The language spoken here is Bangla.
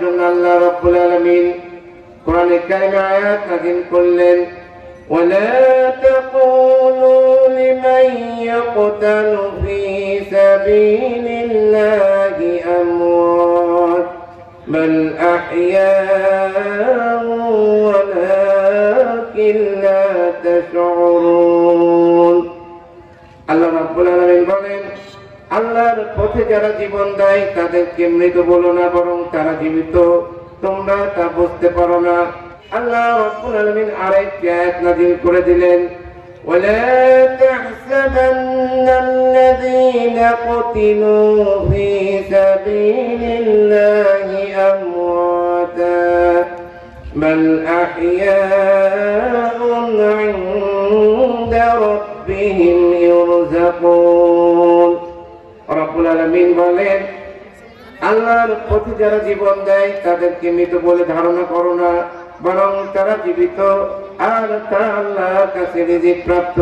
জন্য আল্লাহ রাব্বুল আলামিন কোরআনে কারিমে আয়াত নাযিল করলেন, ওয়ালা তাকুলু লিমান ইয়াকতালু ফি সাবিলিল্লাহি আমওয়াত বাল আহইয়াউ ওয়ালাকিন লা তাশউরুন। আল্লাহ রাব্বুল আলামিন বলেন, আল্লাহর পথে যারা জীবন দেয় তাদেরকে মৃত বলো না, বরং তারা জীবিত, তোমরা তা বুঝতে পারো না। আল্লাহ রাব্বুল আলামিন আরেকটি আয়াত নাযিল করে দিলেন, ওয়ালা তাহসাবান্নাল্লাযীনা কুতিলু ফী সাবিলিল্লাহি আমওয়াতা বাল আহইয়াউন ইনদা রাব্বিহিম ইউরযাকুন। রাব্বুল আলামিন বলেন, আল্লাহর পথে যারা জীবন দেয় তাদেরকে মৃত বলে ধারণা করো না, বরং তারা জীবিত আর তা আল্লাহর কাছে রিজিক প্রাপ্ত।